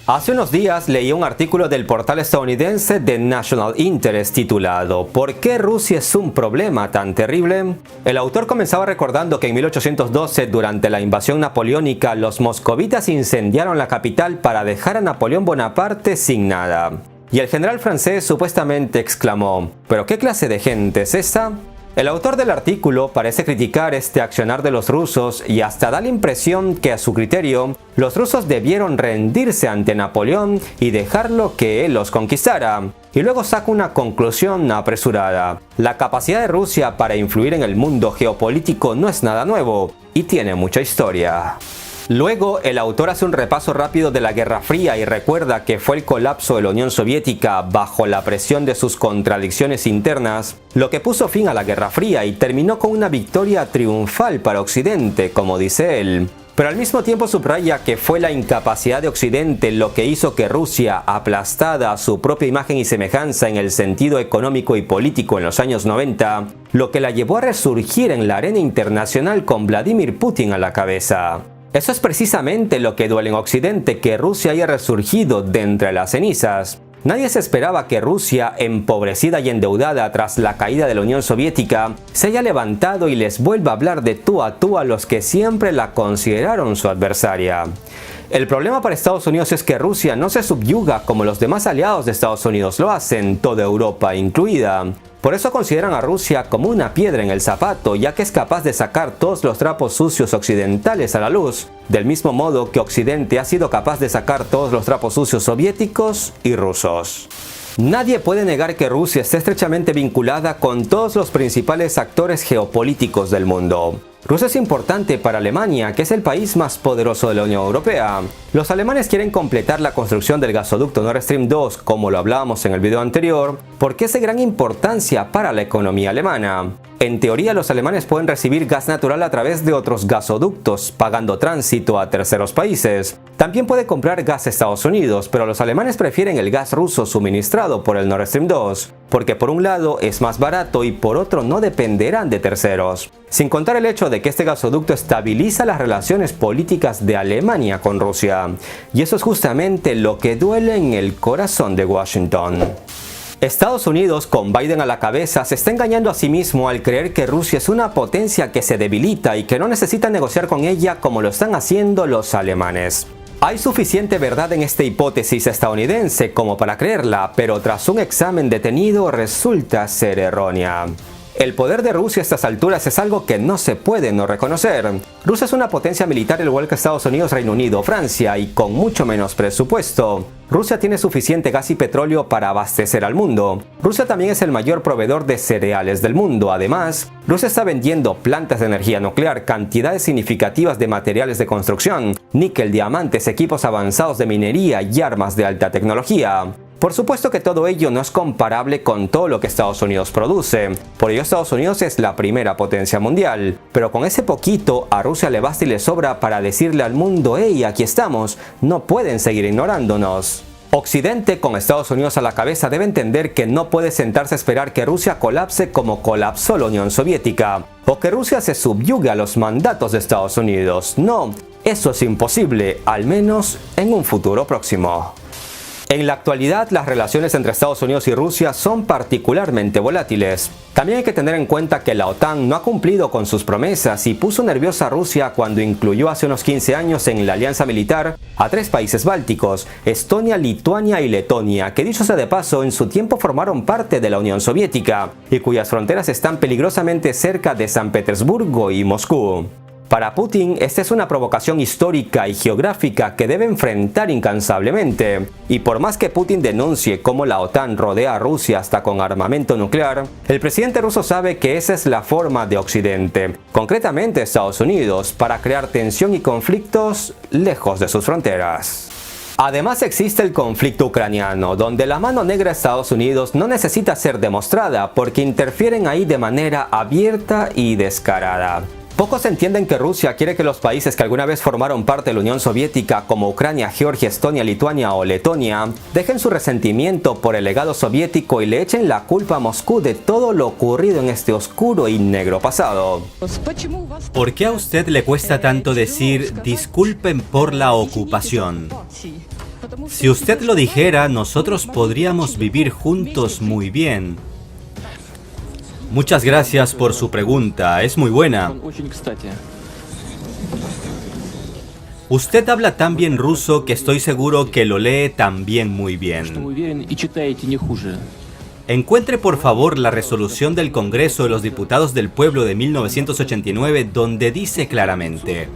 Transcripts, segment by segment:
Hace unos días leí un artículo del portal estadounidense The National Interest titulado ¿Por qué Rusia es un problema tan terrible? El autor comenzaba recordando que en 1812, durante la invasión napoleónica, los moscovitas incendiaron la capital para dejar a Napoleón Bonaparte sin nada. Y el general francés supuestamente exclamó ¿pero qué clase de gente es esa? El autor del artículo parece criticar este accionar de los rusos y hasta da la impresión que a su criterio, los rusos debieron rendirse ante Napoleón y dejarlo que él los conquistara. Y luego saca una conclusión apresurada. La capacidad de Rusia para influir en el mundo geopolítico no es nada nuevo y tiene mucha historia. Luego, el autor hace un repaso rápido de la Guerra Fría y recuerda que fue el colapso de la Unión Soviética bajo la presión de sus contradicciones internas lo que puso fin a la Guerra Fría y terminó con una victoria triunfal para Occidente, como dice él. Pero al mismo tiempo subraya que fue la incapacidad de Occidente lo que hizo que Rusia, aplastada a su propia imagen y semejanza en el sentido económico y político en los años 90, lo que la llevó a resurgir en la arena internacional con Vladimir Putin a la cabeza. Eso es precisamente lo que duele en Occidente, que Rusia haya resurgido de entre las cenizas. Nadie se esperaba que Rusia, empobrecida y endeudada tras la caída de la Unión Soviética, se haya levantado y les vuelva a hablar de tú a los que siempre la consideraron su adversaria. El problema para Estados Unidos es que Rusia no se subyuga como los demás aliados de Estados Unidos lo hacen, toda Europa incluida. Por eso consideran a Rusia como una piedra en el zapato, ya que es capaz de sacar todos los trapos sucios occidentales a la luz, del mismo modo que Occidente ha sido capaz de sacar todos los trapos sucios soviéticos y rusos. Nadie puede negar que Rusia está estrechamente vinculada con todos los principales actores geopolíticos del mundo. Rusia es importante para Alemania, que es el país más poderoso de la Unión Europea. Los alemanes quieren completar la construcción del gasoducto Nord Stream 2, como lo hablábamos en el video anterior, porque es de gran importancia para la economía alemana. En teoría, los alemanes pueden recibir gas natural a través de otros gasoductos, pagando tránsito a terceros países. También puede comprar gas a Estados Unidos, pero los alemanes prefieren el gas ruso suministrado por el Nord Stream 2, porque por un lado es más barato y por otro no dependerán de terceros. Sin contar el hecho de que este gasoducto estabiliza las relaciones políticas de Alemania con Rusia. Y eso es justamente lo que duele en el corazón de Washington. Estados Unidos, con Biden a la cabeza, se está engañando a sí mismo al creer que Rusia es una potencia que se debilita y que no necesita negociar con ella como lo están haciendo los alemanes. Hay suficiente verdad en esta hipótesis estadounidense como para creerla, pero tras un examen detenido resulta ser errónea. El poder de Rusia a estas alturas es algo que no se puede no reconocer. Rusia es una potencia militar al igual que Estados Unidos, Reino Unido, Francia y con mucho menos presupuesto. Rusia tiene suficiente gas y petróleo para abastecer al mundo. Rusia también es el mayor proveedor de cereales del mundo. Además, Rusia está vendiendo plantas de energía nuclear, cantidades significativas de materiales de construcción, níquel, diamantes, equipos avanzados de minería y armas de alta tecnología. Por supuesto que todo ello no es comparable con todo lo que Estados Unidos produce, por ello Estados Unidos es la primera potencia mundial, pero con ese poquito a Rusia le basta y le sobra para decirle al mundo ¡hey, aquí estamos! No pueden seguir ignorándonos. Occidente, con Estados Unidos a la cabeza, debe entender que no puede sentarse a esperar que Rusia colapse como colapsó la Unión Soviética, o que Rusia se subyugue a los mandatos de Estados Unidos. No, eso es imposible, al menos en un futuro próximo. En la actualidad, las relaciones entre Estados Unidos y Rusia son particularmente volátiles. También hay que tener en cuenta que la OTAN no ha cumplido con sus promesas y puso nerviosa a Rusia cuando incluyó hace unos 15 años en la alianza militar a 3 países bálticos, Estonia, Lituania y Letonia, que dicho sea de paso, en su tiempo formaron parte de la Unión Soviética y cuyas fronteras están peligrosamente cerca de San Petersburgo y Moscú. Para Putin, esta es una provocación histórica y geográfica que debe enfrentar incansablemente. Y por más que Putin denuncie cómo la OTAN rodea a Rusia hasta con armamento nuclear, el presidente ruso sabe que esa es la forma de Occidente, concretamente Estados Unidos, para crear tensión y conflictos lejos de sus fronteras. Además existe el conflicto ucraniano, donde la mano negra de Estados Unidos no necesita ser demostrada porque interfieren ahí de manera abierta y descarada. Pocos entienden que Rusia quiere que los países que alguna vez formaron parte de la Unión Soviética, como Ucrania, Georgia, Estonia, Lituania o Letonia, dejen su resentimiento por el legado soviético y le echen la culpa a Moscú de todo lo ocurrido en este oscuro y negro pasado. ¿Por qué a usted le cuesta tanto decir disculpen por la ocupación? Si usted lo dijera, nosotros podríamos vivir juntos muy bien. Muchas gracias por su pregunta, es muy buena. Usted habla tan bien ruso que estoy seguro que lo lee también muy bien. Encuentre por favor la resolución del Congreso de los Diputados del Pueblo de 1989 donde dice claramente: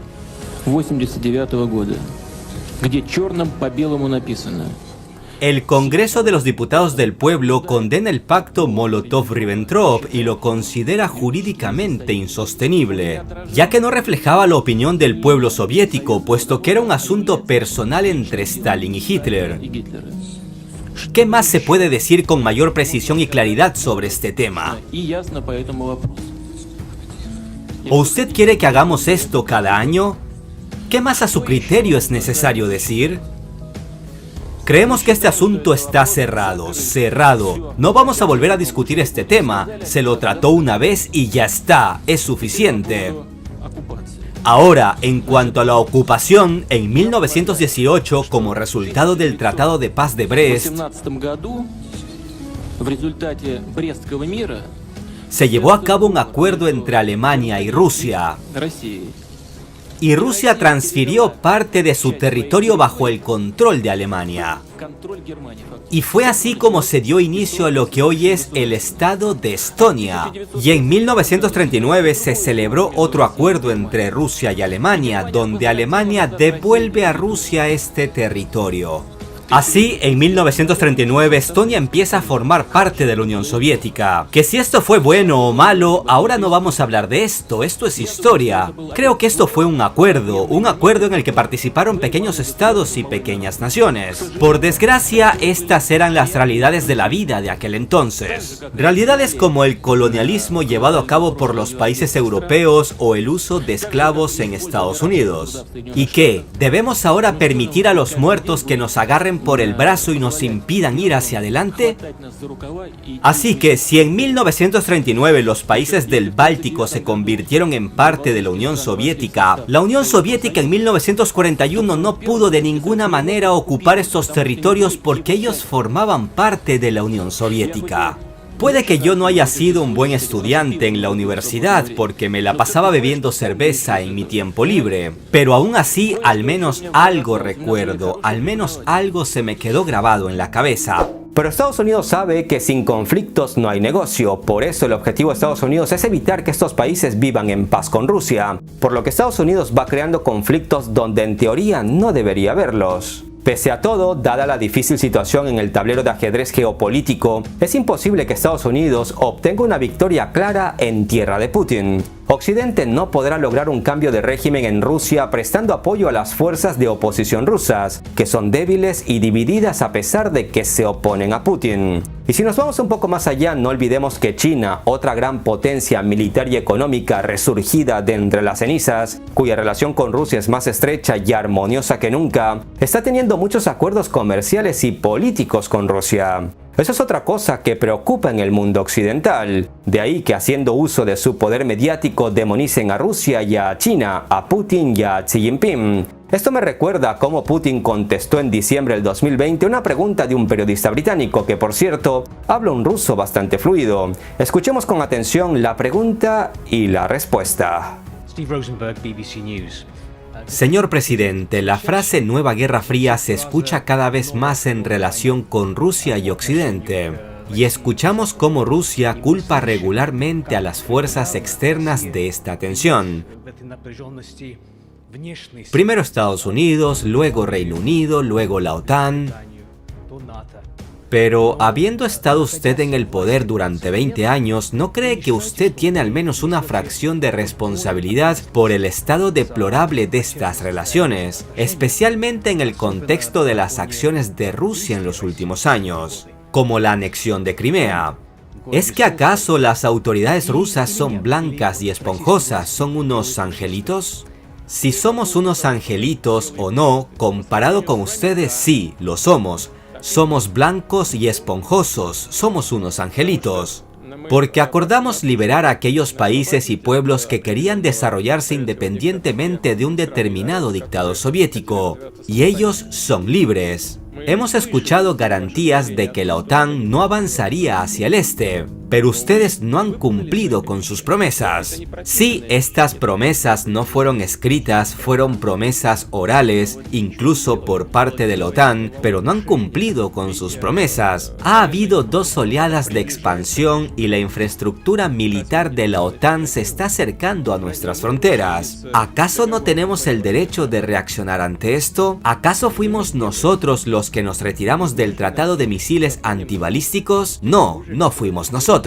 el Congreso de los Diputados del Pueblo condena el pacto Molotov-Ribbentrop y lo considera jurídicamente insostenible, ya que no reflejaba la opinión del pueblo soviético, puesto que era un asunto personal entre Stalin y Hitler. ¿Qué más se puede decir con mayor precisión y claridad sobre este tema? ¿O usted quiere que hagamos esto cada año? ¿Qué más a su criterio es necesario decir? Creemos que este asunto está cerrado. No vamos a volver a discutir este tema. Se lo trató una vez y ya está. Es suficiente. Ahora, en cuanto a la ocupación, en 1918, como resultado del Tratado de Paz de Brest, se llevó a cabo un acuerdo entre Alemania y Rusia. Y Rusia transfirió parte de su territorio bajo el control de Alemania. Y fue así como se dio inicio a lo que hoy es el Estado de Estonia. Y en 1939 se celebró otro acuerdo entre Rusia y Alemania, donde Alemania devuelve a Rusia este territorio. Así, en 1939, Estonia empieza a formar parte de la Unión Soviética. Que si esto fue bueno o malo, ahora no vamos a hablar de esto es historia. Creo que esto fue un acuerdo en el que participaron pequeños estados y pequeñas naciones. Por desgracia, estas eran las realidades de la vida de aquel entonces. Realidades como el colonialismo llevado a cabo por los países europeos o el uso de esclavos en Estados Unidos. ¿Y qué? ¿Debemos ahora permitir a los muertos que nos agarren por el brazo y nos impidan ir hacia adelante? Así que si en 1939 los países del Báltico se convirtieron en parte de la Unión Soviética, la Unión Soviética en 1941 no pudo de ninguna manera ocupar estos territorios porque ellos formaban parte de la Unión Soviética. Puede que yo no haya sido un buen estudiante en la universidad porque me la pasaba bebiendo cerveza en mi tiempo libre, pero aún así al menos algo recuerdo, al menos algo se me quedó grabado en la cabeza. Pero Estados Unidos sabe que sin conflictos no hay negocio, por eso el objetivo de Estados Unidos es evitar que estos países vivan en paz con Rusia, por lo que Estados Unidos va creando conflictos donde en teoría no debería haberlos. Pese a todo, dada la difícil situación en el tablero de ajedrez geopolítico, es imposible que Estados Unidos obtenga una victoria clara en tierra de Putin. Occidente no podrá lograr un cambio de régimen en Rusia prestando apoyo a las fuerzas de oposición rusas, que son débiles y divididas a pesar de que se oponen a Putin. Y si nos vamos un poco más allá, no olvidemos que China, otra gran potencia militar y económica resurgida de entre las cenizas, cuya relación con Rusia es más estrecha y armoniosa que nunca, está teniendo muchos acuerdos comerciales y políticos con Rusia. Eso es otra cosa que preocupa en el mundo occidental. De ahí que haciendo uso de su poder mediático demonicen a Rusia y a China, a Putin y a Xi Jinping. Esto me recuerda a cómo Putin contestó en diciembre del 2020 una pregunta de un periodista británico que, por cierto, habla un ruso bastante fluido. Escuchemos con atención la pregunta y la respuesta. Steve Rosenberg, BBC News. Señor presidente, la frase Nueva Guerra Fría se escucha cada vez más en relación con Rusia y Occidente. Y escuchamos cómo Rusia culpa regularmente a las fuerzas externas de esta tensión. Primero Estados Unidos, luego Reino Unido, luego la OTAN. Pero, habiendo estado usted en el poder durante 20 años, ¿no cree que usted tiene al menos una fracción de responsabilidad por el estado deplorable de estas relaciones, especialmente en el contexto de las acciones de Rusia en los últimos años, como la anexión de Crimea? ¿Es que acaso las autoridades rusas son blancas y esponjosas, son unos angelitos? Si somos unos angelitos o no, comparado con ustedes sí, lo somos. Somos blancos y esponjosos, somos unos angelitos. Porque acordamos liberar a aquellos países y pueblos que querían desarrollarse independientemente de un determinado dictado soviético. Y ellos son libres. Hemos escuchado garantías de que la OTAN no avanzaría hacia el este, pero ustedes no han cumplido con sus promesas. Sí, estas promesas no fueron escritas, fueron promesas orales, incluso por parte de la OTAN, pero no han cumplido con sus promesas. Ha habido 2 oleadas de expansión y la infraestructura militar de la OTAN se está acercando a nuestras fronteras. ¿Acaso no tenemos el derecho de reaccionar ante esto? ¿Acaso fuimos nosotros los que nos retiramos del tratado de misiles antibalísticos? No, no fuimos nosotros.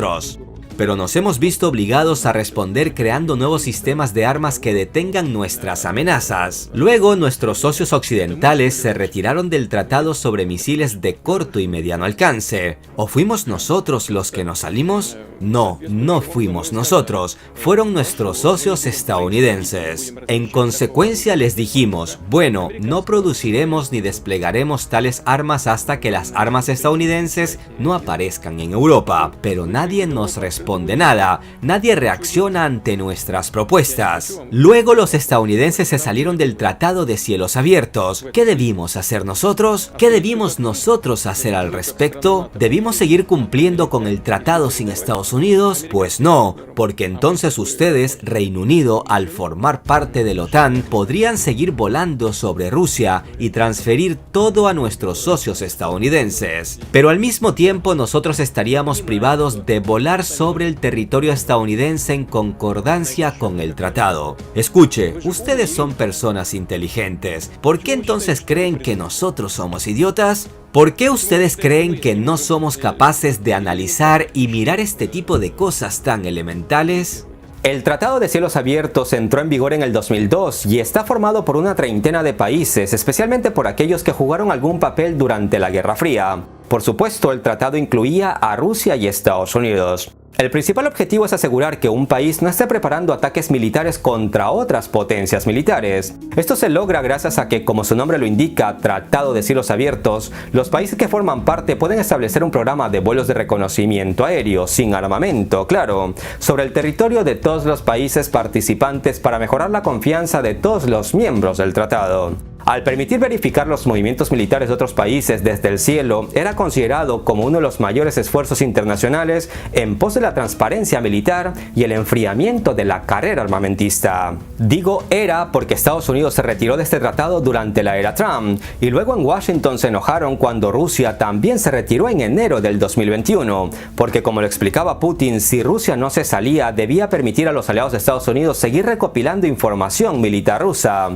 Pero nos hemos visto obligados a responder creando nuevos sistemas de armas que detengan nuestras amenazas. Luego, nuestros socios occidentales se retiraron del tratado sobre misiles de corto y mediano alcance. ¿O fuimos nosotros los que nos salimos? No, no fuimos nosotros, fueron nuestros socios estadounidenses. En consecuencia les dijimos, bueno, no produciremos ni desplegaremos tales armas hasta que las armas estadounidenses no aparezcan en Europa. Pero nadie nos responde nada, nadie reacciona ante nuestras propuestas. Luego los estadounidenses se salieron del Tratado de Cielos Abiertos. ¿Qué debimos hacer nosotros? ¿Qué debimos nosotros hacer al respecto? ¿Debimos seguir cumpliendo con el tratado sin Estados Unidos? Pues no, porque entonces ustedes, Reino Unido, al formar parte de la OTAN, podrían seguir volando sobre Rusia y transferir todo a nuestros socios estadounidenses. Pero al mismo tiempo nosotros estaríamos privados de volar sobre el territorio estadounidense en concordancia con el tratado. Escuche, ustedes son personas inteligentes. ¿Por qué entonces creen que nosotros somos idiotas? ¿Por qué ustedes creen que no somos capaces de analizar y mirar este tipo de cosas tan elementales? El Tratado de Cielos Abiertos entró en vigor en el 2002 y está formado por una treintena de países, especialmente por aquellos que jugaron algún papel durante la Guerra Fría. Por supuesto, el tratado incluía a Rusia y Estados Unidos. El principal objetivo es asegurar que un país no esté preparando ataques militares contra otras potencias militares. Esto se logra gracias a que, como su nombre lo indica, Tratado de Cielos Abiertos, los países que forman parte pueden establecer un programa de vuelos de reconocimiento aéreo, sin armamento, claro, sobre el territorio de todos los países participantes para mejorar la confianza de todos los miembros del tratado. Al permitir verificar los movimientos militares de otros países desde el cielo, era considerado como uno de los mayores esfuerzos internacionales en pos de la transparencia militar y el enfriamiento de la carrera armamentista. Digo era porque Estados Unidos se retiró de este tratado durante la era Trump, y luego en Washington se enojaron cuando Rusia también se retiró en enero del 2021, porque como lo explicaba Putin, si Rusia no se salía, debía permitir a los aliados de Estados Unidos seguir recopilando información militar rusa.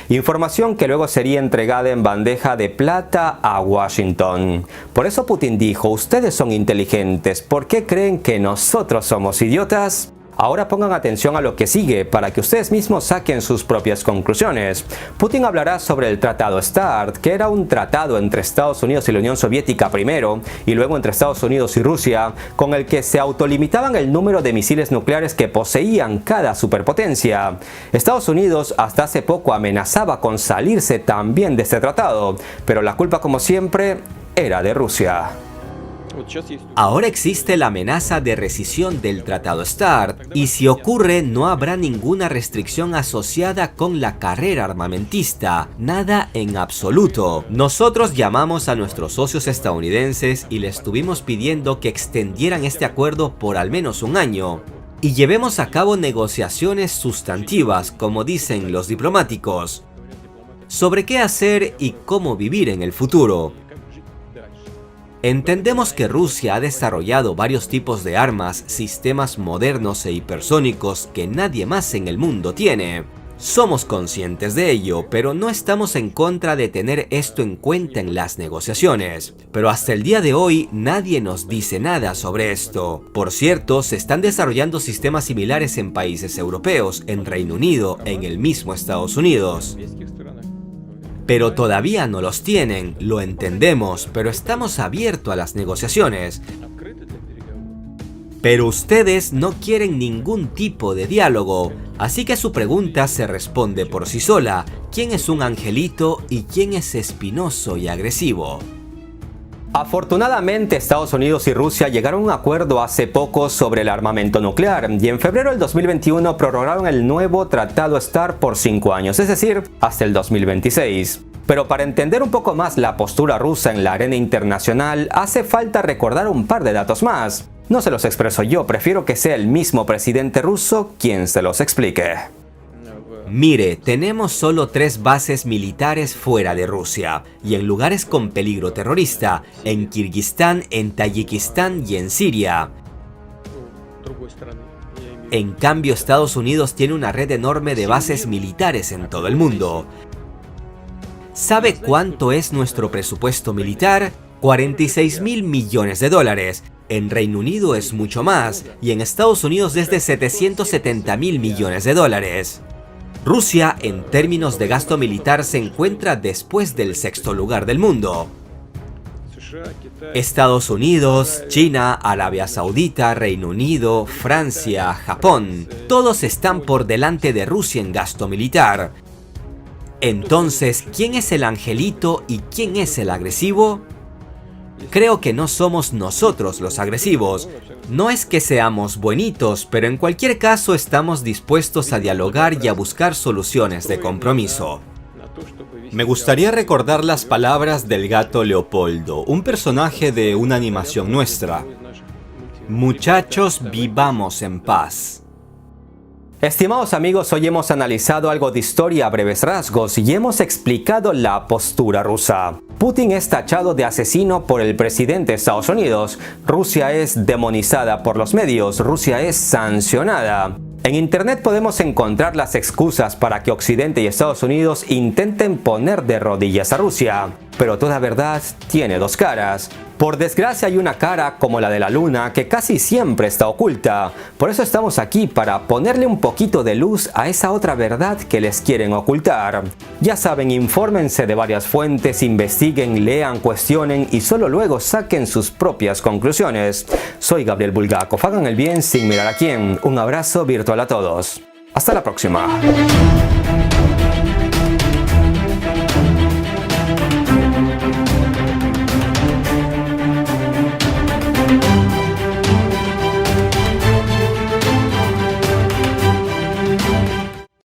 Información que luego sería entregada en bandeja de plata a Washington. Por eso Putin dijo, ustedes son inteligentes, ¿por qué creen que nosotros somos idiotas? Ahora pongan atención a lo que sigue para que ustedes mismos saquen sus propias conclusiones. Putin hablará sobre el Tratado START, que era un tratado entre Estados Unidos y la Unión Soviética primero, y luego entre Estados Unidos y Rusia, con el que se autolimitaban el número de misiles nucleares que poseían cada superpotencia. Estados Unidos hasta hace poco amenazaba con salirse también de este tratado, pero la culpa, como siempre, era de Rusia. Ahora existe la amenaza de rescisión del Tratado START, y si ocurre no habrá ninguna restricción asociada con la carrera armamentista, nada en absoluto. Nosotros llamamos a nuestros socios estadounidenses y les estuvimos pidiendo que extendieran este acuerdo por al menos un año, y llevemos a cabo negociaciones sustantivas, como dicen los diplomáticos, sobre qué hacer y cómo vivir en el futuro. Entendemos que Rusia ha desarrollado varios tipos de armas, sistemas modernos e hipersónicos que nadie más en el mundo tiene. Somos conscientes de ello, pero no estamos en contra de tener esto en cuenta en las negociaciones. Pero hasta el día de hoy nadie nos dice nada sobre esto. Por cierto, se están desarrollando sistemas similares en países europeos, en Reino Unido, en el mismo Estados Unidos. Pero todavía no los tienen, lo entendemos, pero estamos abiertos a las negociaciones. Pero ustedes no quieren ningún tipo de diálogo, así que su pregunta se responde por sí sola. ¿Quién es un angelito y quién es espinoso y agresivo? Afortunadamente, Estados Unidos y Rusia llegaron a un acuerdo hace poco sobre el armamento nuclear y en febrero del 2021 prorrogaron el nuevo Tratado START por 5 años, es decir, hasta el 2026. Pero para entender un poco más la postura rusa en la arena internacional, hace falta recordar un par de datos más. No se los expreso yo, prefiero que sea el mismo presidente ruso quien se los explique. Mire, tenemos solo 3 bases militares fuera de Rusia y en lugares con peligro terrorista, en Kirguistán, en Tayikistán y en Siria. En cambio, Estados Unidos tiene una red enorme de bases militares en todo el mundo. ¿Sabe cuánto es nuestro presupuesto militar? 46.000 millones de dólares. En Reino Unido es mucho más y en Estados Unidos es de 770.000 millones de dólares. Rusia, en términos de gasto militar, se encuentra después del 6º lugar del mundo. Estados Unidos, China, Arabia Saudita, Reino Unido, Francia, Japón, todos están por delante de Rusia en gasto militar. Entonces, ¿quién es el angelito y quién es el agresivo? Creo que no somos nosotros los agresivos. No es que seamos buenitos, pero en cualquier caso estamos dispuestos a dialogar y a buscar soluciones de compromiso. Me gustaría recordar las palabras del gato Leopoldo, un personaje de una animación nuestra. Muchachos, vivamos en paz. Estimados amigos, hoy hemos analizado algo de historia a breves rasgos y hemos explicado la postura rusa. Putin es tachado de asesino por el presidente de Estados Unidos. Rusia es demonizada por los medios. Rusia es sancionada. En Internet podemos encontrar las excusas para que Occidente y Estados Unidos intenten poner de rodillas a Rusia. Pero toda verdad tiene 2 caras. Por desgracia hay una cara como la de la luna que casi siempre está oculta. Por eso estamos aquí para ponerle un poquito de luz a esa otra verdad que les quieren ocultar. Ya saben, infórmense de varias fuentes, investiguen, lean, cuestionen y solo luego saquen sus propias conclusiones. Soy Gabriel Bulgakov, hagan el bien sin mirar a quién. Un abrazo virtual a todos. Hasta la próxima.